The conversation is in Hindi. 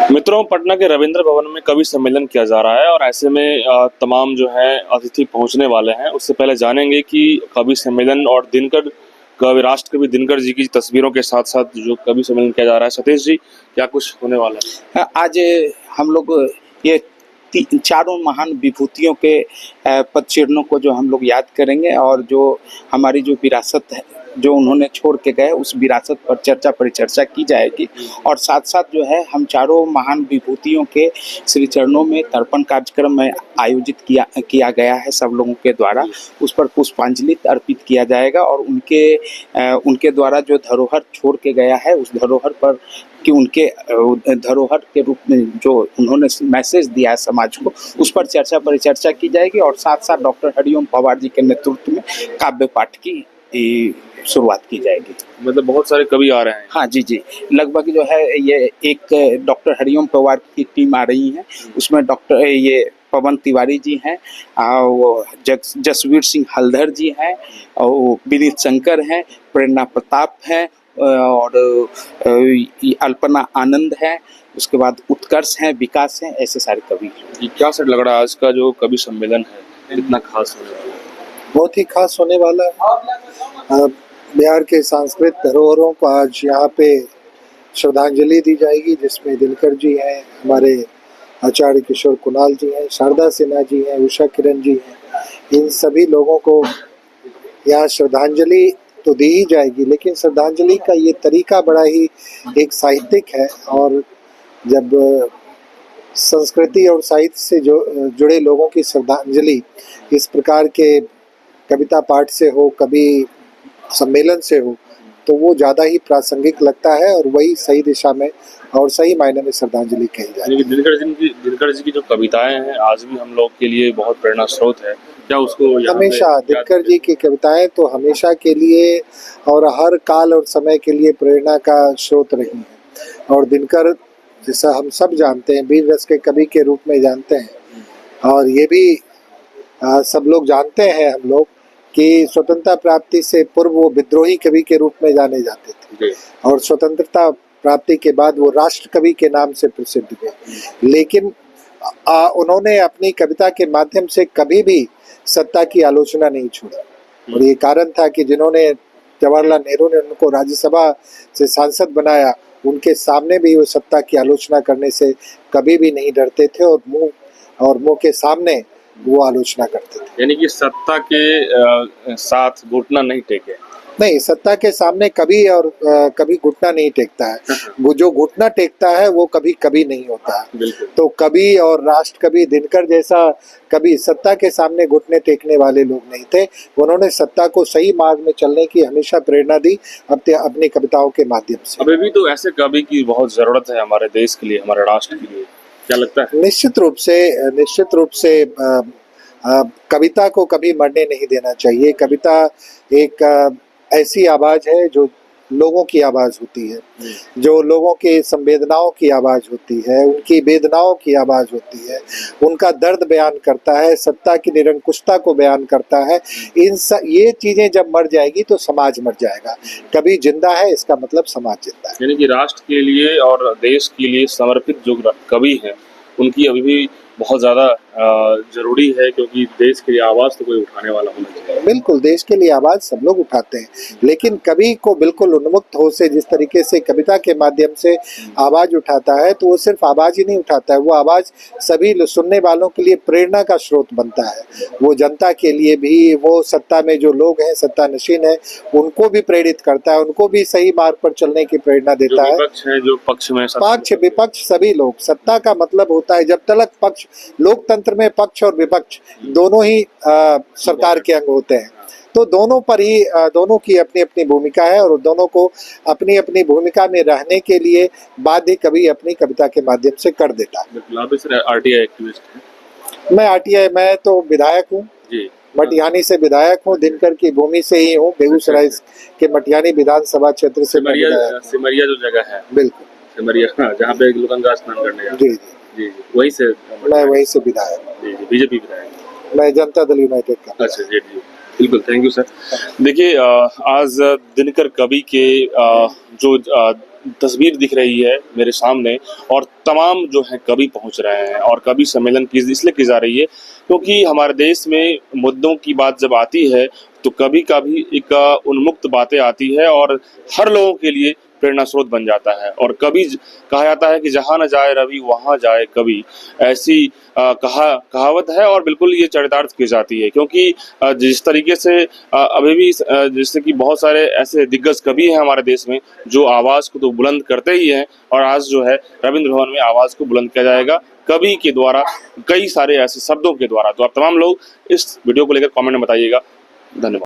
मित्रों, पटना के रविंद्र भवन में कवि सम्मेलन किया जा रहा है और ऐसे में तमाम जो है अतिथि पहुंचने वाले हैं। उससे पहले जानेंगे कि कवि सम्मेलन और दिनकर कवि राष्ट्र कवि दिनकर जी की तस्वीरों के साथ साथ जो कवि सम्मेलन किया जा रहा है, सतीश जी क्या कुछ होने वाला है? आज हम लोग ये चारों महान विभूतियों के पदचिन्हों को जो हम लोग याद करेंगे और जो हमारी जो विरासत है जो उन्होंने छोड़ के गए उस विरासत पर चर्चा परिचर्चा की जाएगी। और साथ साथ जो है हम चारों महान विभूतियों के श्री चरणों में तर्पण कार्यक्रम में आयोजित किया गया है सब लोगों के द्वारा। उस पर पुष्पांजलि अर्पित किया जाएगा और उनके द्वारा जो धरोहर छोड़ के गया है उस धरोहर पर कि उनके धरोहर के रूप में जो उन्होंने मैसेज दिया है समाज को, उस पर चर्चा परिचर्चा की जाएगी। और साथ साथ डॉक्टर हरिओम पवार जी के नेतृत्व में काव्य पाठ की शुरुआत की जाएगी। मतलब बहुत सारे कवि आ रहे हैं। हाँ जी, लगभग जो है ये एक डॉक्टर हरिओम पवार की टीम आ रही है। उसमें डॉक्टर ये पवन तिवारी जी हैं, वो जसवीर सिंह हल्दर जी हैं, और विनीत शंकर हैं, प्रेरणा प्रताप हैं, और अल्पना आनंद है, उसके बाद उत्कर्ष हैं, विकास हैं, ऐसे सारे कवि। क्या सेट लग रहा है आज का जो कवि सम्मेलन है, कितना खास होने वाला है? बहुत ही खास होने वाला है। बिहार के सांस्कृतिक धरोहरों को आज यहाँ पे श्रद्धांजलि दी जाएगी, जिसमें दिनकर जी हैं, हमारे आचार्य किशोर कुणाल जी हैं, शारदा सिन्हा जी हैं, उषा किरण जी हैं। इन सभी लोगों को यहाँ श्रद्धांजलि तो दी ही जाएगी, लेकिन श्रद्धांजलि का ये तरीका बड़ा ही एक साहित्यिक है। और जब संस्कृति और साहित्य से जुड़े लोगों की श्रद्धांजलि इस प्रकार के कविता पाठ से हो, कवि सम्मेलन से हो, तो वो ज़्यादा ही प्रासंगिक लगता है और वही सही दिशा में और सही मायने में श्रद्धांजलि कही जाती है। दिनकर जी की जो कविताएं हैं आज भी हम लोग के लिए बहुत प्रेरणा स्रोत है। क्या उसको हमेशा दिनकर जी की कविताएं तो हमेशा के लिए और हर काल और समय के लिए प्रेरणा का स्रोत रही हैं। और दिनकर जैसा हम सब जानते हैं वीर रस के कवि के रूप में जानते हैं, और ये भी सब लोग जानते हैं हम लोग कि स्वतंत्रता प्राप्ति से पूर्व वो विद्रोही कवि के रूप में जाने जाते थे और स्वतंत्रता प्राप्ति के बाद वो राष्ट्र कवि के नाम से प्रसिद्ध हुए। लेकिन उन्होंने अपनी कविता के माध्यम से कभी भी सत्ता की आलोचना नहीं छोड़ी, और ये कारण था कि जिन्होंने जवाहरलाल नेहरू ने उनको राज्यसभा से सांसद बनाया, उनके सामने भी वो सत्ता की आलोचना करने से कभी भी नहीं डरते थे और मुंह के सामने वो आलोचना करते थे। यानी कि सत्ता के साथ घुटना नहीं टेके। नहीं, सत्ता के सामने कभी घुटना नहीं टेकता है। वो जो घुटना टेकता है वो कभी नहीं होता है। तो कवि और राष्ट्र कवि दिनकर जैसा कभी सत्ता के सामने घुटने टेकने वाले लोग नहीं थे। उन्होंने सत्ता को सही मार्ग में चलने की हमेशा प्रेरणा दी अपनी कविताओं के माध्यम से। अभी भी तो ऐसे कवि की बहुत जरूरत है हमारे देश के लिए, हमारे राष्ट्र के लिए, क्या लगता है? निश्चित रूप से कविता को कभी मरने नहीं देना चाहिए। कविता एक ऐसी आवाज है जो लोगों की आवाज होती है, जो लोगों की संवेदनाओं की आवाज होती है, उनकी वेदनाओं की आवाज होती है, उनका दर्द बयान करता है, सत्ता की निरंकुशता को बयान करता है। ये चीजें जब मर जाएगी तो समाज मर जाएगा। कभी जिंदा है इसका मतलब समाज जिंदा है। यानी कि राष्ट्र के लिए और देश के लिए समर्पित जो कवि हैं उनकी अभी भी बहुत ज़्यादा जरूरी है, क्योंकि देश के लिए आवाज़ तो कोई उठाने वाला होना चाहिए। बिल्कुल, देश के लिए आवाज़ सब लोग उठाते हैं, लेकिन कवि को बिल्कुल उन्मुक्त हो से जिस तरीके से कविता के माध्यम से आवाज़ उठाता है, तो वो सिर्फ आवाज़ ही नहीं उठाता है, वो आवाज़ सभी सुनने वालों के लिए प्रेरणा का स्रोत बनता है। वो जनता के लिए भी, वो सत्ता में जो लोग हैं, सत्ता नशीन है, उनको भी प्रेरित करता है, उनको भी सही मार्ग पर चलने की प्रेरणा देता है। जो पक्ष में पक्ष विपक्ष सभी लोग, सत्ता का मतलब होता है जब तक पक्ष, लोकतंत्र में पक्ष और विपक्ष दोनों ही सरकार के अंग होते हैं, तो दोनों पर ही दोनों की अपनी अपनी भूमिका है और दोनों को अपनी अपनी भूमिका में रहने के लिए बाध्य कवि अपनी कविता के माध्यम से कर देता है। आरटीआई एक्टिविस्ट हैं। मैं तो विधायक हूँ, मटिहानी से विधायक हूँ, दिनकर की भूमि से ही हूँ, बेगूसराय के मटिहानी विधानसभा क्षेत्र से। सिमरिया जो जगह है, बिल्कुल सिमरिया, जहाँ पे गंगा स्नान करने जी वहीं से मैं वहीं से विधायक। बीजेपी विधायक, मैं जनता दल यूनाइटेड का। अच्छा जी, बिल्कुल, थैंक यू सर। देखिए, आज दिनकर कवि के जो तस्वीर दिख रही है मेरे सामने और तमाम जो है कवि पहुंच रहे हैं और कवि सम्मेलन की इसलिए की जा रही है क्योंकि हमारे देश में मुद्दों की बात जब आती है तो कवि का भी एक उन्मुक्त बातें आती है और हर लोगों के लिए प्रेरणा स्रोत बन जाता है। और कवि कहा जाता है कि जहाँ न जाए रवि वहाँ जाए कवि, ऐसी कहावत है और बिल्कुल ये चरितार्थ की जाती है क्योंकि जिस तरीके से अभी भी जैसे कि बहुत सारे ऐसे दिग्गज कवि हैं हमारे देश में जो आवाज़ को तो बुलंद करते ही हैं और आज जो है रविंद्र भवन में आवाज़ को बुलंद किया जाएगा कवि के द्वारा, कई सारे ऐसे शब्दों के द्वारा। तो आप तमाम लोग इस वीडियो को लेकर कमेंट में बताइएगा। धन्यवाद।